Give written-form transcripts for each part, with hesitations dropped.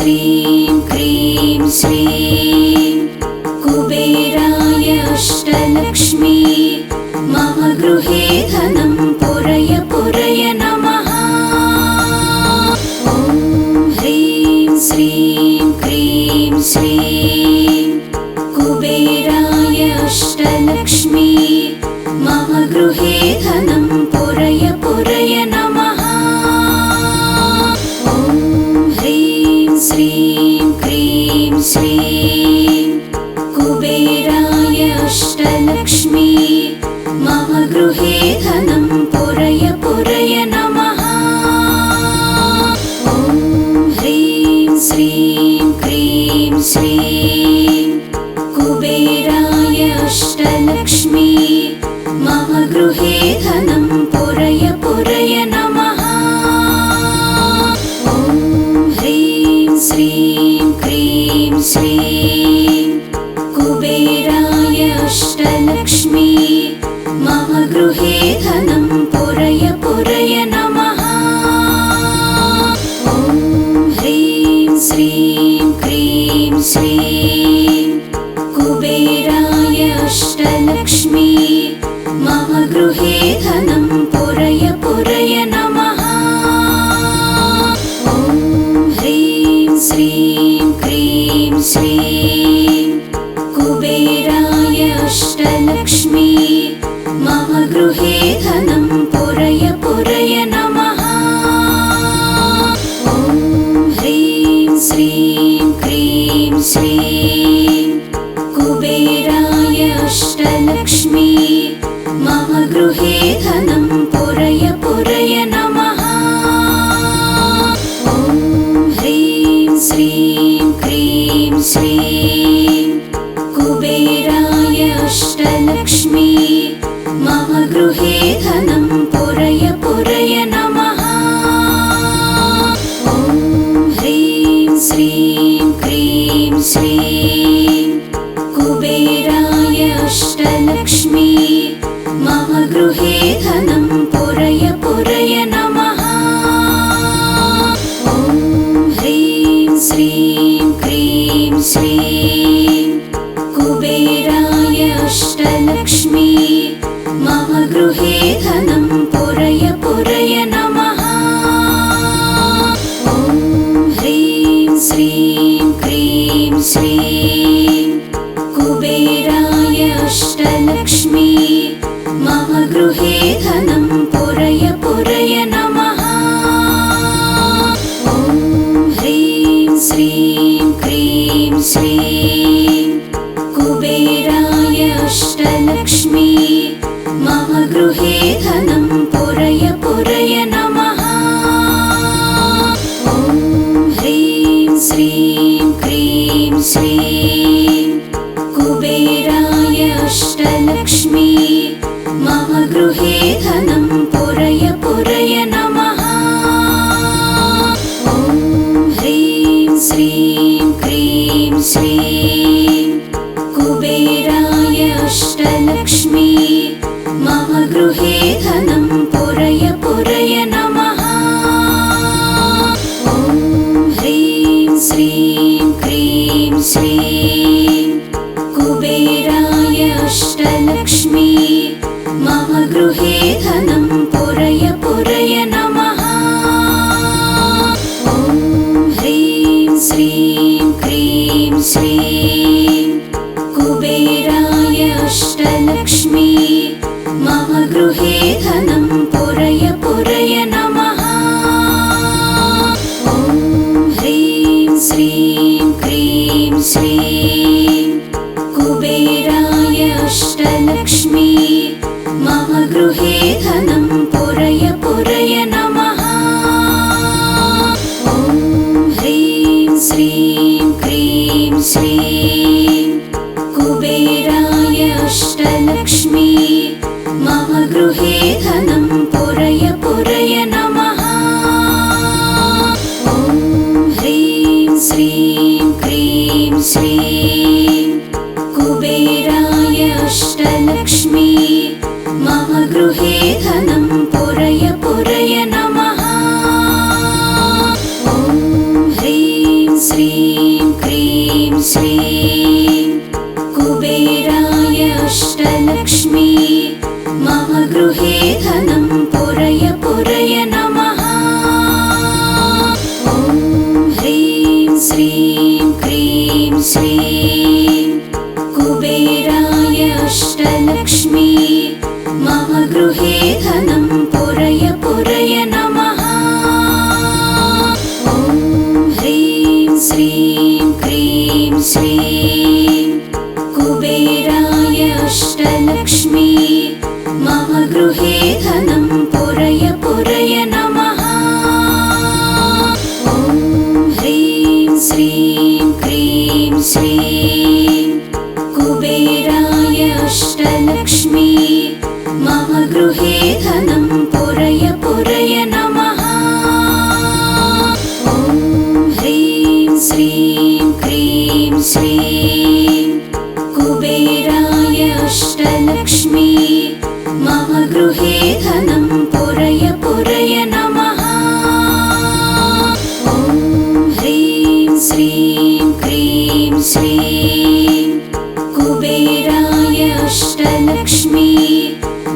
श्रीं क्रीं श्रीं कुबेराय अष्टलक्ष्मी मम गृहे धनं पुरय पुरय नमः। ॐ ह्रीं श्रीं क्रीं श्रीं कुबेराय अष्टलक्ष्मी मम गृहे धनं पुरय पुरय नमः। ॐ ह्रीं श्रीं क्रीं श्रीं कुबेराय अष्टलक्ष्मी मम गृहे धनं पुरय पुरय नमः। ॐ ह्रीं श्रीं क्रीं श्रीं कुबेराय अष्टलक्ष्मी मम गृहे धनं पुरय पुरय नमः। ॐ ह्रीं श्रीं क्रीं श्रीं कुबेराय अष्टलक्ष्मी मम गृहे धनं पुरय पुरय नमः। ॐ ह्रीं श्रीं क्रीं श्रीं कुबेराय अष्टलक्ष्मी मम गृहे धनं पुरय पुरय नमः। ॐ ह्रीं श्रीं क्रीं श्रीं कुबेराय अष्टलक्ष्मी मम गृहे धनं पुरय पुरय नमः। ॐ ह्रीं श्रीं क्रीं श्रीं कुबेराय अष्टलक्ष्मी मम गृहे धनं पुरय पुरय नमः। ॐ ह्रीं श्रीं क्रीं श्रीं कुबेराय अष्टलक्ष्मी मम गृहे धनं पुरय पुरय नमः। ॐ ह्रीं श्रीं क्रीं श्रीं कुबेराय अष्टलक्ष्मी मम गृहे धनं पुरय पुरय नमः। ॐ ह्रीं श्रीं क्रीं श्रीं कुबेराय अष्टलक्ष्मी मम गृहे धनं पुरय पुरय नमः। ॐ ह्रीं श्रीं क्रीं श्रीं कुबेराय अष्टलक्ष्मी मम गृहे धनं पुरय पुरय नमः। ॐ ह्रीं श्रीं क्रीं श्रीं कुबेराय अष्टलक्ष्मी मम गृहे धनं पुरय पुरय नमः। ॐ ह्रीं श्रीं क्रीं श्रीं कुबेराय अष्टलक्ष्मी मम गृहे धनं पुरय पुरय नमः। ॐ ह्रीं श्रीं क्रीं श्रीं कुबेराय अष्टलक्ष्मी मम गृहे धनं पुरय पुरय नमः। ॐ ह्रीं श्रीं क्रीं श्रीं कुबेराय अष्टलक्ष्मी मम गृहे धनं पुरय पुरय नमः। ॐ ह्रीं श्रीं क्रीं श्रीं कुबेराय अष्टलक्ष्मी मम गृहे धनं पुरय पुरय नमः। ॐ ह्रीं श्रीं क्रीं श्रीं कुबेराय अष्टलक्ष्मी मम गृहे धनं पुरय पुरय नमः। ॐ ह्रीं श्रीं क्रीं श्रीं कुबेराय अष्टलक्ष्मी मम गृहे धनं पुरय पुरय नमः। ॐ ह्रीं श्रीं क्रीं श्रीं कुबेराय अष्टलक्ष्मी मम गृहे धनं पुरय पुरय नमः। ॐ ह्रीं श्रीं क्रीं श्रीं कुबेराय अष्टलक्ष्मी मम गृहे धनं पुरय पुरय नमः। ॐ ह्रीं श्रीं क्रीं श्रीं कुबेराय अष्टलक्ष्मी मम गृहे धनं पुरय पुरय नमः। ॐ ह्रीं श्रीं क्रीं श्रीं कुबेराय अष्टलक्ष्मी मम गृहे धनं पुरय पुरय नमः। ॐ ह्रीं श्रीं क्रीं श्रीं कुबेराय अष्टलक्ष्मी मम गृहे धनं पुरय पुरय नमः। ॐ ह्रीं श्रीं क्रीं श्रीं कुबेराय अष्टलक्ष्मी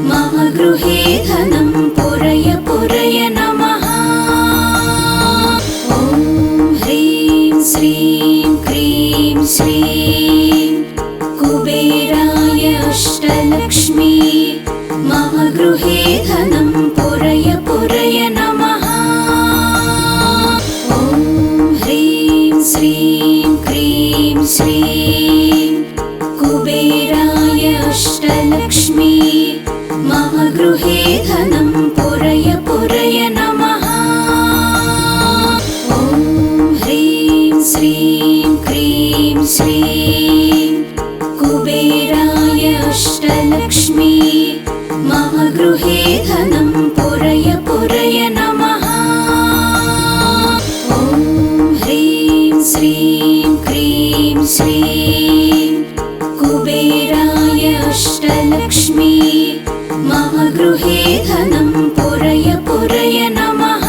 मम गृहे धनं पुरय पुरय नमः। ॐ ह्रीं श्रीं क्रीं श्रीं कुबेराय अष्टलक्ष्मी मम गृहे धनं पुरय पुरय नमः। ॐ ह्रीं श्रीं क्रीं श्रीं कुबेराय अष्टलक्ष्मी मम गृहे धनं पुरय पुरय नमः। ॐ ह्रीं श्रीं क्रीं श्रीं कुबेराय अष्टलक्ष्मी मम गृहे धनं पुरय पुरय नमः। ॐ ह्रीं श्रीं क्रीं श्रीं कुबेराय अष्टलक्ष्मी मम गृहे धनं पुरय पुरय नमः।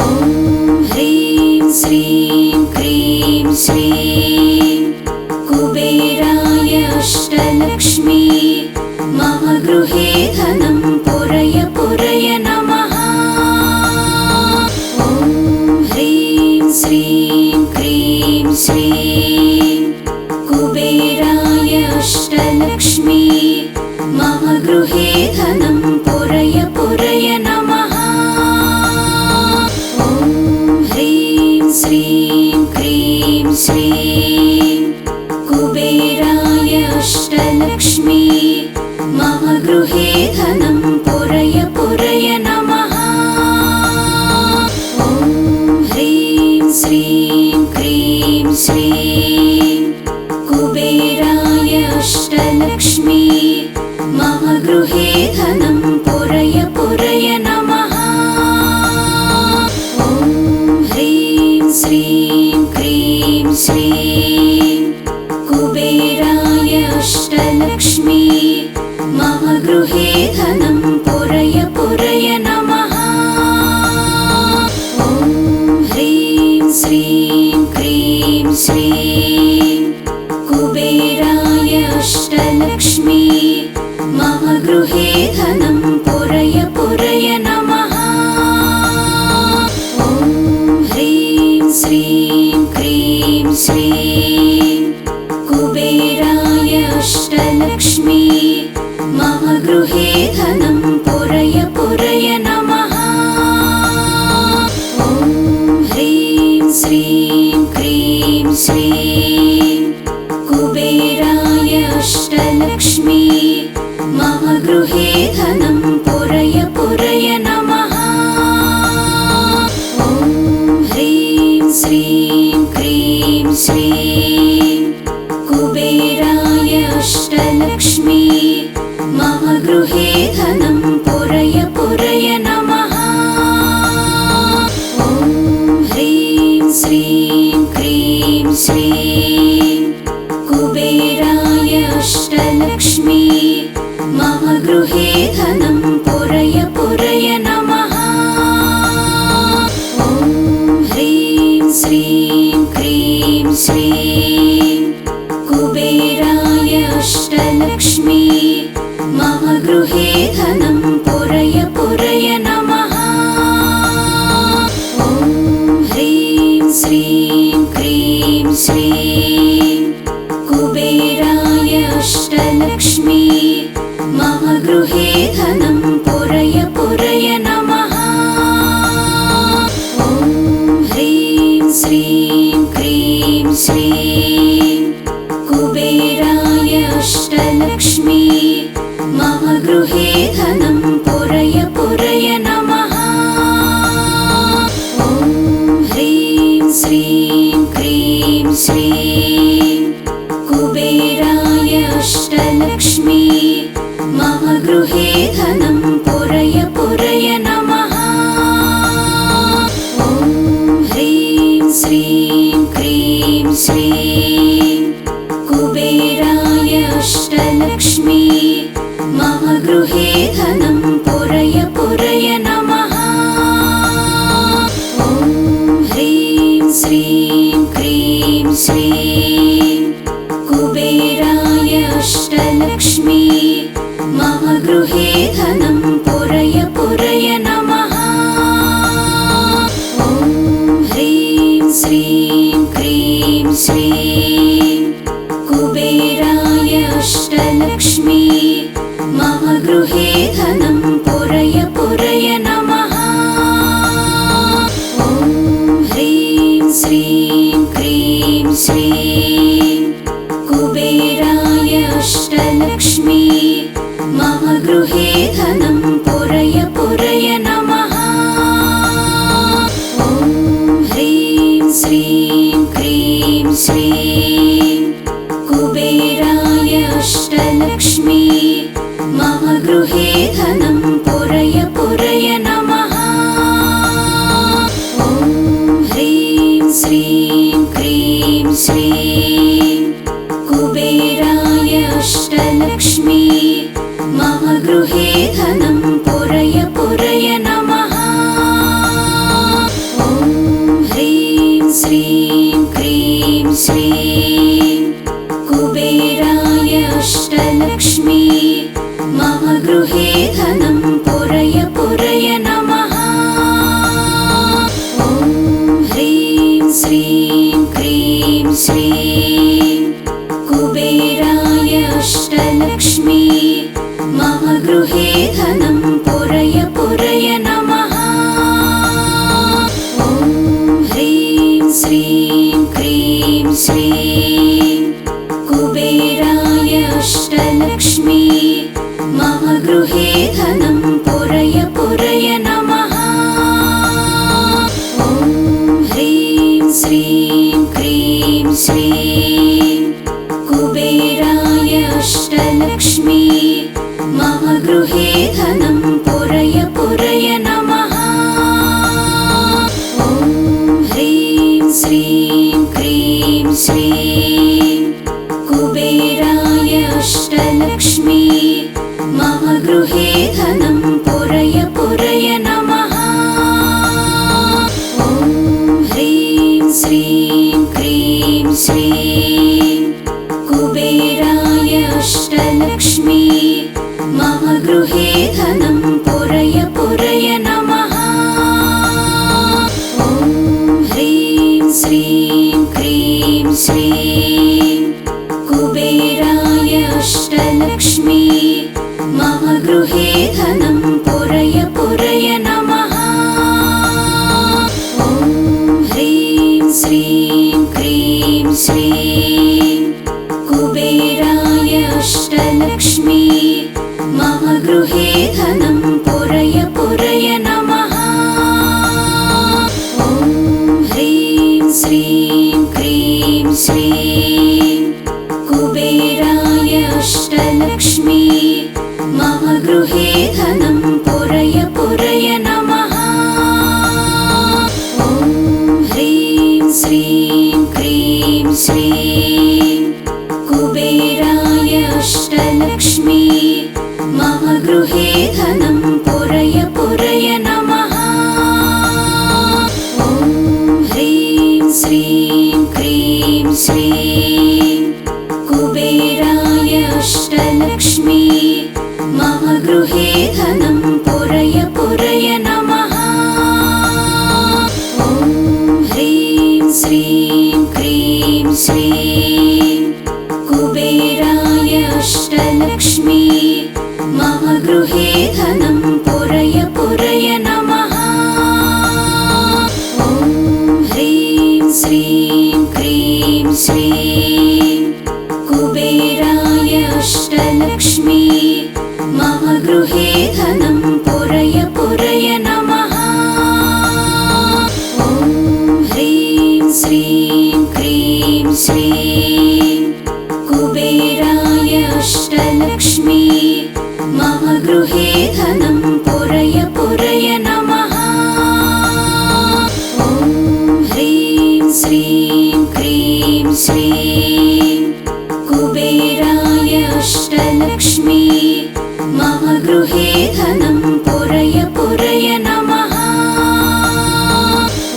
ॐ ह्रीं श्रीं क्रीं श्रीं कुबेराय अष्टलक्ष्मी मम गृहे धनं पुरय पुरय नमः। ॐ ह्रीं श्रीं क्रीं श्रीं कुबेराय अष्टलक्ष्मी मम गृहे धनं पुरय पुरय नमः। ॐ ह्रीं श्रीं क्रीं श्रीं कुबेराय अष्टलक्ष्मी मम गृहे धनं पुरय पुरय नमः। ॐ ह्रीं श्रीं क्रीं श्रीं कुबेराय अष्टलक्ष्मी मम गृहे धनं पुरय पुरय नमः। ॐ ह्रीं श्रीं क्रीं श्रीं कुबेराय अष्टलक्ष्मी मम गृहे धनं पुरय पुरय नमः। ॐ ह्रीं श्रीं क्रीं श्रीं कुबेराय अष्टलक्ष्मी मम गृहे धनं पुरय पुरय नमः। ॐ ह्रीं श्रीं क्रीं श्रीं कुबेराय अष्टलक्ष्मी मम गृहे धनं पुरय पुरय नमः। ॐ ह्रीं श्रीं क्रीं श्रीं कुबेराय अष्टलक्ष्मी मम गृहे धनं पुरय पुरय नमः। ॐ ह्रीं श्रीं क्रीं श्रीं कुबेराय अष्टलक्ष्मी मम गृहे धनं पुरय पुरय नमः। ॐ ह्रीं श्रीं क्रीं श्रीं कुबेराय अष्टलक्ष्मी मम गृहे धनं पुरय पुरय नमः। ॐ ह्रीं श्रीं क्रीं श्रीं कुबेराय अष्टलक्ष्मी मम गृहे धनं पुरय पुरय नमः। ॐ ह्रीं श्रीं क्रीं श्रीं कुबेराय अष्टलक्ष्मी मम गृहे धनं पुरय पुरय नमः। ॐ ह्रीं श्रीं क्रीं श्रीं कुबेराय अष्टलक्ष्मी मम गृहे धनं पुरय पुरय नमः। ॐ ह्रीं श्रीं क्रीं श्रीं कुबेराय अष्टलक्ष्मी मम गृहे धनं पुरय पुरय नमः। ॐ ह्रीं श्रीं क्रीं श्रीं कुबेराय अष्टलक्ष्मी मम गृहे धनं पुरय पुरय नमः। ॐ ह्रीं श्रीं क्रीं श्रीं कुबेराय अष्टलक्ष्मी मम गृहे धनं पुरय पुरय नमः। ॐ ह्रीं श्रीं क्रीं श्रीं कुबेराय अष्टलक्ष्मी मम गृहे धनं पुरय पुरय नमः। ॐ ह्रीं श्रीं क्रीं श्रीं कुबेराय अष्टलक्ष्मी मम गृहे धनं पुरय पुरय नमः। ॐ ह्रीं श्रीं क्रीं श्रीं कुबेराय अष्टलक्ष्मी मम गृहे धनं पुरय पुरय नमः। ॐ ह्रीं श्रीं क्रीं श्रीं कुबेराय अष्टलक्ष्मी मम गृहे धनं पुरय पुरय नमः। ॐ ह्रीं श्रीं क्रीं श्रीं कुबेराय अष्टलक्ष्मी मम गृहे धनं पुरय पुरय नमः। ॐ ह्रीं श्रीं क्रीं श्रीं कुबेराय अष्टलक्ष्मी मम गृहे धनं पुरय पुरय नमः। ॐ ह्रीं श्रीं क्रीं श्रीं कुबेराय अष्टलक्ष्मी मम गृहे धनं पुरय पुरय नमः। ॐ ह्रीं श्रीं क्रीं श्रीं कुबेराय अष्टलक्ष्मी मम गृहे धनं पुरय पुरय नमः। ॐ ह्रीं श्रीं क्रीं श्रीं कुबेराय अष्टलक्ष्मी मम गृहे धनं पुरय पुरय नमः। ॐ ह्रीं श्रीं क्रीं श्रीं कुबेराय अष्टलक्ष्मी मम गृहे धनं पुरय पुरय नमः। ॐ ह्रीं श्रीं क्रीं श्रीं कुबेराय अष्टलक्ष्मी मम गृहे धनं पुरय पुरय नमः। ॐ ह्रीं श्रीं क्रीं श्रीं कुबेराय अष्टलक्ष्मी मम गृहे धनं पुरय पुरय नमः। ॐ ह्रीं श्रीं क्रीं श्रीं कुबेराय अष्टलक्ष्मी मम गृहे धनं पुरय पुरय नमः। ॐ ह्रीं श्रीं क्रीं श्रीं कुबेराय अष्टलक्ष्मी मम गृहे धनं पुरय पुरय नमः। ॐ ह्रीं श्रीं क्रीं श्रीं कुबेराय अष्टलक्ष्मी मम गृहे धनं पुरय पुरय नमः। ॐ ह्रीं श्रीं क्रीं श्रीं कुबेराय अष्टलक्ष्मी मम गृहे धनं पुरय पुरय नमः। ॐ ह्रीं श्रीं क्रीं श्रीं कुबेराय अष्टलक्ष्मी मम गृहे धनं पुरय पुरय नमः। ॐ ह्रीं श्रीं क्रीं श्रीं कुबेराय अष्टलक्ष्मी मम गृहे धनं पुरय पुरय नमः। ॐ ह्रीं श्रीं क्रीं श्रीं कुबेराय अष्टलक्ष्मी मम गृहे धनं पुरय पुरय नमः।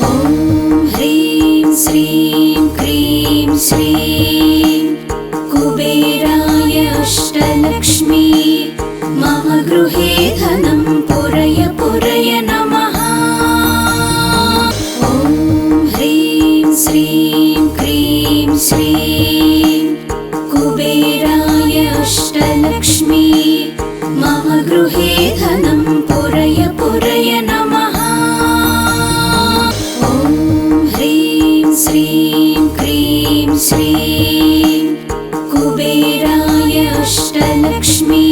ॐ ह्रीं श्रीं क्रीं श्रीं कुबेराय अष्टलक्ष्मी मम गृहे धनं पुरय पुरय नमः। ॐ ह्रीं श्रीं क्रीं श्रीं कुबेराय अष्टलक्ष्मी मम गृहे धनं पुरय पुरय नमः। ॐ ह्रीं श्रीं क्रीं श्रीं कुबेराय अष्टलक्ष्मी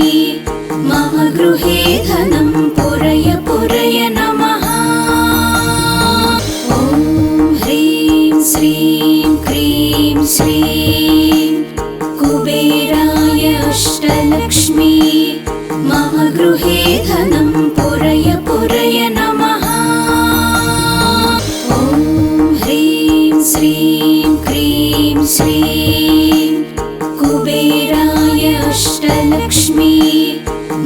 मम गृहे धनं पुरय पुरय नमः। ॐ ह्रीं श्रीं क्रीं श्रीं कुबेराय अष्टलक्ष्मी मम गृहे धनं पुरय पुरय नमः। ॐ ह्रीं श्रीं क्रीं श्रीं कुबेराय अष्टलक्ष्मी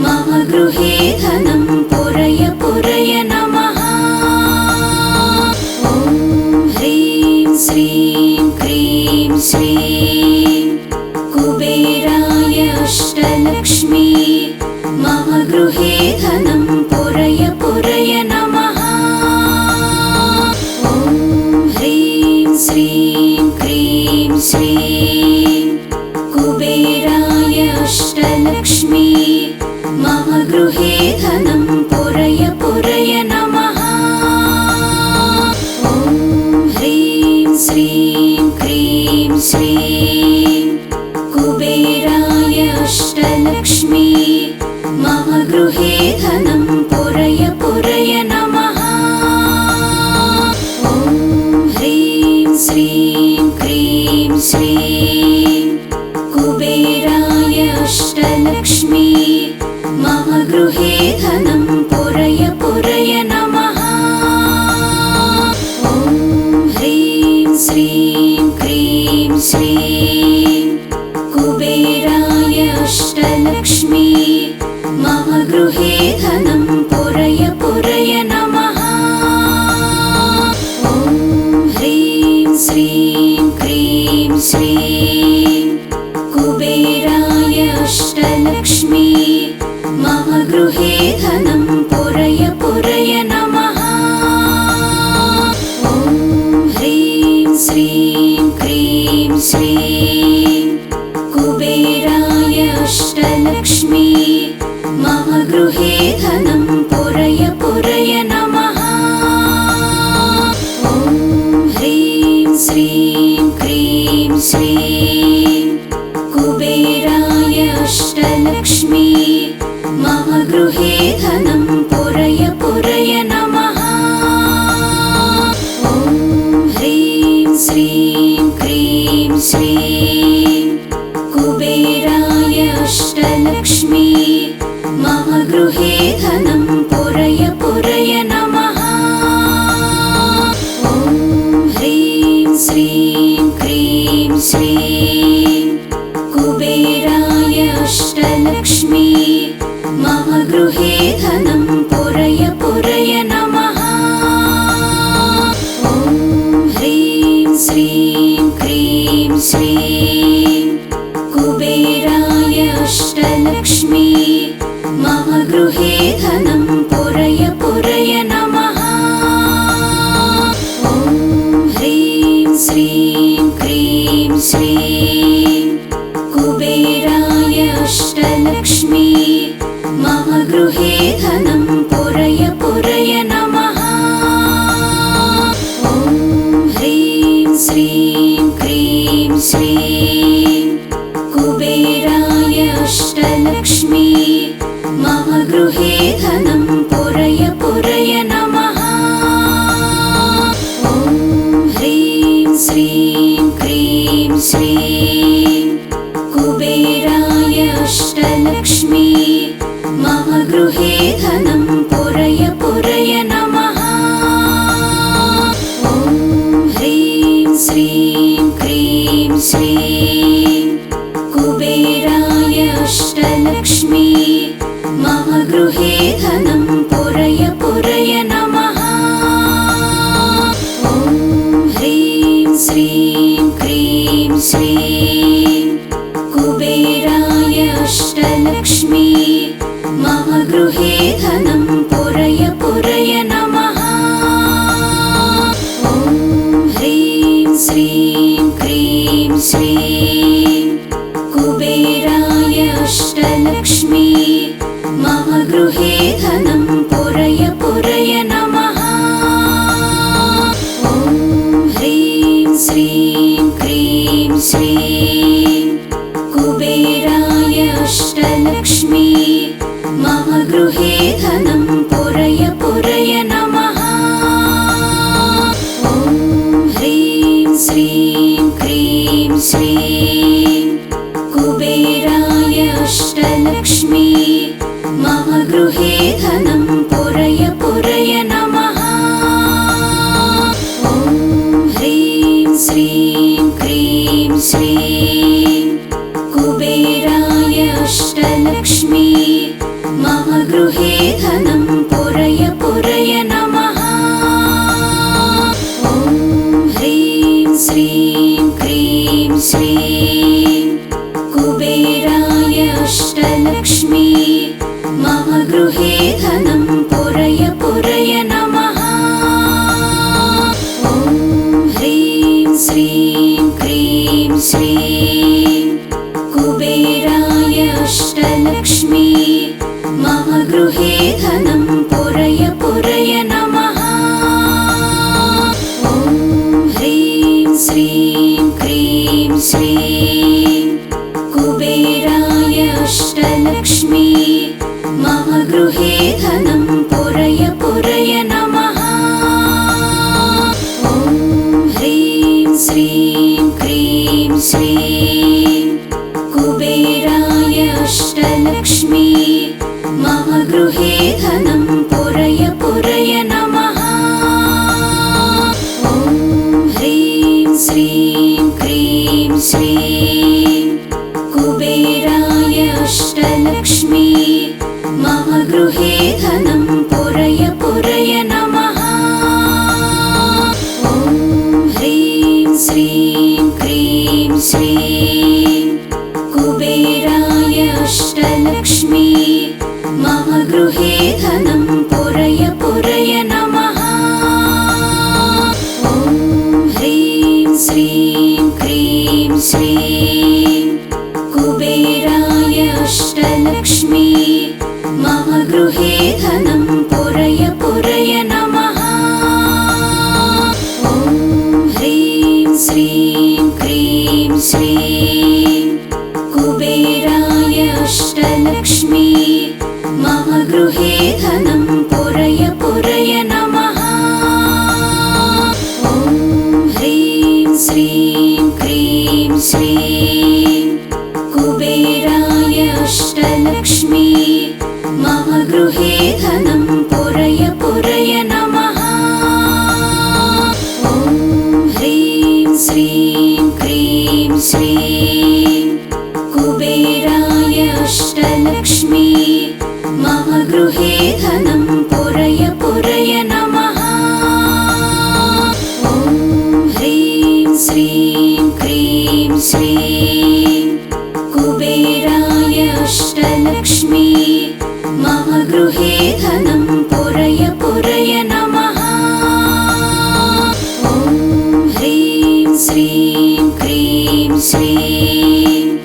मम गृहे धनं पुरय पुरय नमः। ॐ ह्रीं श्रीं क्रीं श्रीं कुबेराय अष्टलक्ष्मी मम गृहे धनं पुरय पुरय नमः। ॐ ह्रीं श्रीं क्रीं श्रीं कुबेराय अष्टलक्ष्मी मम गृहे धनं पुरय पुरय नमः। ॐ ह्रीं श्रीं क्रीं श्रीं कुबेराय अष्टलक्ष्मी मम गृहे धनं पुरय पुरय नमः। ॐ ह्रीं श्रीं क्रीं श्रीं कुबेराय अष्टलक्ष्मी मम गृहे धनं पुरय पुरय नमः। ॐ ह्रीं श्रीं क्रीं श्रीं कुबेराय अष्टलक्ष्मी मम गृहे धनं पुरय पुरय नमः। ॐ ह्रीं श्रीं क्रीं श्रीं कुबेराय अष्टलक्ष्मी मम गृहे धनं पुरय पुरय नमः। ॐ ह्रीं श्रीं क्रीं श्रीं कुबेराय अष्टलक्ष्मी मम गृहे धनं पुरय पुरय नमः। ॐ ह्रीं श्रीं क्रीं श्रीं कुबेराय अष्टलक्ष्मी मम गृहे धनं पुरय पुरय नमः। ॐ ह्रीं श्रीं क्रीं श्रीं कुबेराय अष्टलक्ष्मी मम गृहे धनं पुरय पुरय नमः। ॐ ह्रीं श्रीं क्रीं श्रीं कुबेराय अष्टलक्ष्मी मम गृहे धनं पुरय पुरय नमः। ॐ ह्रीं श्रीं क्रीं श्रीं कुबेराय अष्टलक्ष्मी मम गृहे धनं पुरय पुरय नमः। ॐ ह्रीं श्रीं क्रीं श्रीं कुबेराय अष्टलक्ष्मी मम गृहे धनं पुरय पुरय नमः। ॐ ह्रीं श्रीं क्रीं श्रीं कुबेराय अष्टलक्ष्मी मम गृहे धनं पुरय पुरय नमः। ॐ ह्रीं श्रीं क्रीं श्रीं कुबेराय अष्टलक्ष्मी मम गृहे धनं पुरय पुरय नमः। ॐ ह्रीं श्रीं क्रीं श्रीं कुबेराय अष्टलक्ष्मी मम गृहे धनं पुरय पुरय नमः। ॐ ह्रीं श्रीं क्रीं श्रीं कुबेराय अष्टलक्ष्मी मम गृहे धनं पुरय पुरय नमः। ॐ ह्रीं श्रीं क्रीं श्रीं कुबेराय अष्टलक्ष्मी मम गृहे धनं पुरय पुरय नमः। ॐ ह्रीं श्रीं क्रीं श्रीं कुबेराय अष्टलक्ष्मी मम गृहे धनं पुरय पुरय नमः। ॐ ह्रीं श्रीं क्रीं श्रीं कुबेराय अष्टलक्ष्मी मम गृहे धनं पुरय पुरय नमः। ॐ ह्रीं श्रीं क्रीं श्रीं कुबेराय अष्टलक्ष्मी मम गृहे धनं पुरय पुरय नमः। ॐ ह्रीं श्रीं क्रीं श्रीं कुबेराय अष्टलक्ष्मी मम गृहे धनं पुरय पुरय नमः। ॐ ह्रीं श्रीं क्रीं श्रीं कुबेराय अष्टलक्ष्मी मम गृहे धनं पुरय पुरय नमः। ॐ ह्रीं श्रीं क्रीं श्रीं कुबेराय अष्टलक्ष्मी मम गृहे धनं पुरय पुरय नमः। ॐ ह्रीं श्रीं क्रीं श्रीं कुबेराय अष्टलक्ष्मी मम गृहे धनं पुरय पुरय नमः। ॐ ह्रीं श्रीं क्रीं श्रीं कुबेराय अष्टलक्ष्मी मम गृहे धनं पुरय पुरय नमः। ॐ ह्रीं श्रीं क्रीं श्रीं कुबेराय अष्टलक्ष्मी मम गृहे धनं पुरय पुरय नमः। ॐ ह्रीं श्रीं क्रीं श्रीं कुबेराय अष्टलक्ष्मी मम गृहे धनं पुरय पुरय नमः। ॐ ह्रीं श्रीं क्रीं श्रीं कुबेराय अष्टलक्ष्मी मम गृहे धनं पुरय पुरय नमः। ॐ ह्रीं श्रीं क्रीं श्रीं कुबेराय अष्टलक्ष्मी मम गृहे धनं पुरय पुरय नमः। ॐ ह्रीं श्रीं क्रीं श्रीं कुबेराय अष्टलक्ष्मी मम गृहे धनं पुरय पुरय नमः। ॐ ह्रीं श्रीं क्रीं श्रीं कुबेराय अष्टलक्ष्मी मम गृहे धनं पुरय पुरय नमः। ॐ ह्रीं श्रीं क्रीं श्रीं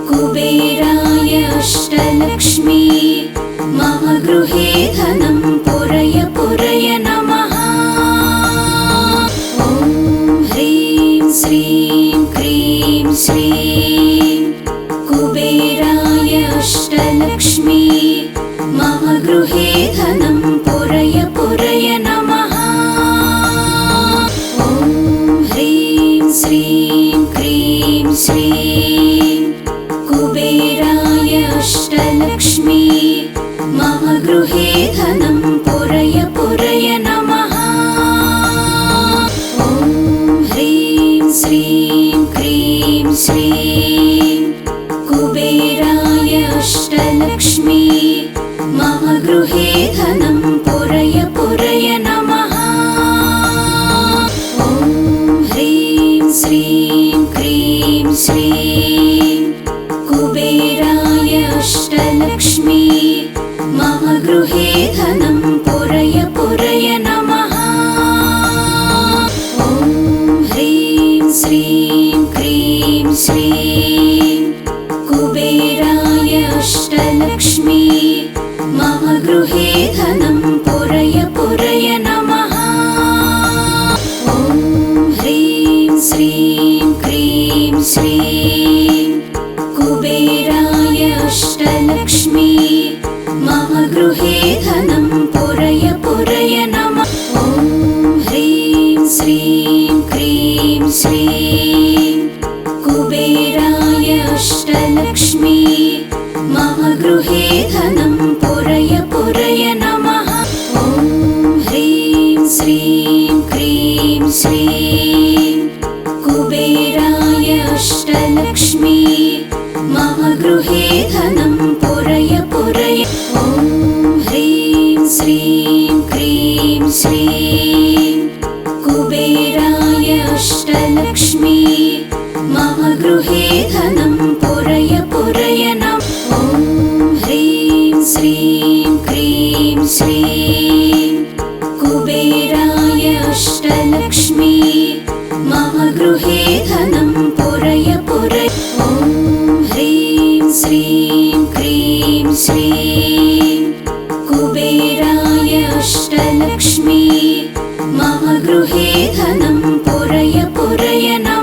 कुबेराय अष्टलक्ष्मी मम गृहे धनं पुरय पुरय नमः। ॐ ह्रीं श्रीं क्रीं श्रीं कुबेराय अष्टलक्ष्मी मम गृहे धनं पुरय पुरय नमः। ॐ ह्रीं श्रीं क्रीं श्रीं कुबेराय अष्टलक्ष्मी मम गृहे धनं पुरय पुरय नमः। ॐ ह्रीं श्रीं क्रीं श्रीं कुबेराय अष्टलक्ष्मी मम गृहे धनं पुरय पुरय नमः। ॐ ह्रीं श्रीं क्रीं श्रीं कुबेराय अष्टलक्ष्मी मम गृहे धनं पुरय पुरय नमः। ॐ ह्रीं श्रीं क्रीं श्रीं कुबेराय अष्टलक्ष्मी मम गृहे धनं पुरय पुरय नमः। ॐ ह्रीं श्रीं क्रीं श्रीं कुबेराय अष्टलक्ष्मी मम गृहे धनं पुरय पुरय नमः। ॐ ह्रीं श्रीं क्रीं श्रीं कुबेराय अष्टलक्ष्मी मम गृहे धनं पुरय पुरय नमः। ॐ ह्रीं श्रीं क्रीं श्रीं कुबेराय अष्टलक्ष्मी मम गृहे धनं पुरय पुरय। ॐ ह्रीं श्रीं क्रीं श्रीं कुबेराय अष्टलक्ष्मी मम गृहे धनं पुरय पुरय नमः। ॐ ह्रीं श्रीं क्रीं श्रीं कुबेराय अष्टलक्ष्मी मम गृहे धनं पुरय पुरय। ॐ ह्रीं श्रीं क्रीं श्रीं कुबेराय अष्टलक्ष्मी मम गृहे धनं पुरय पुरय नमः।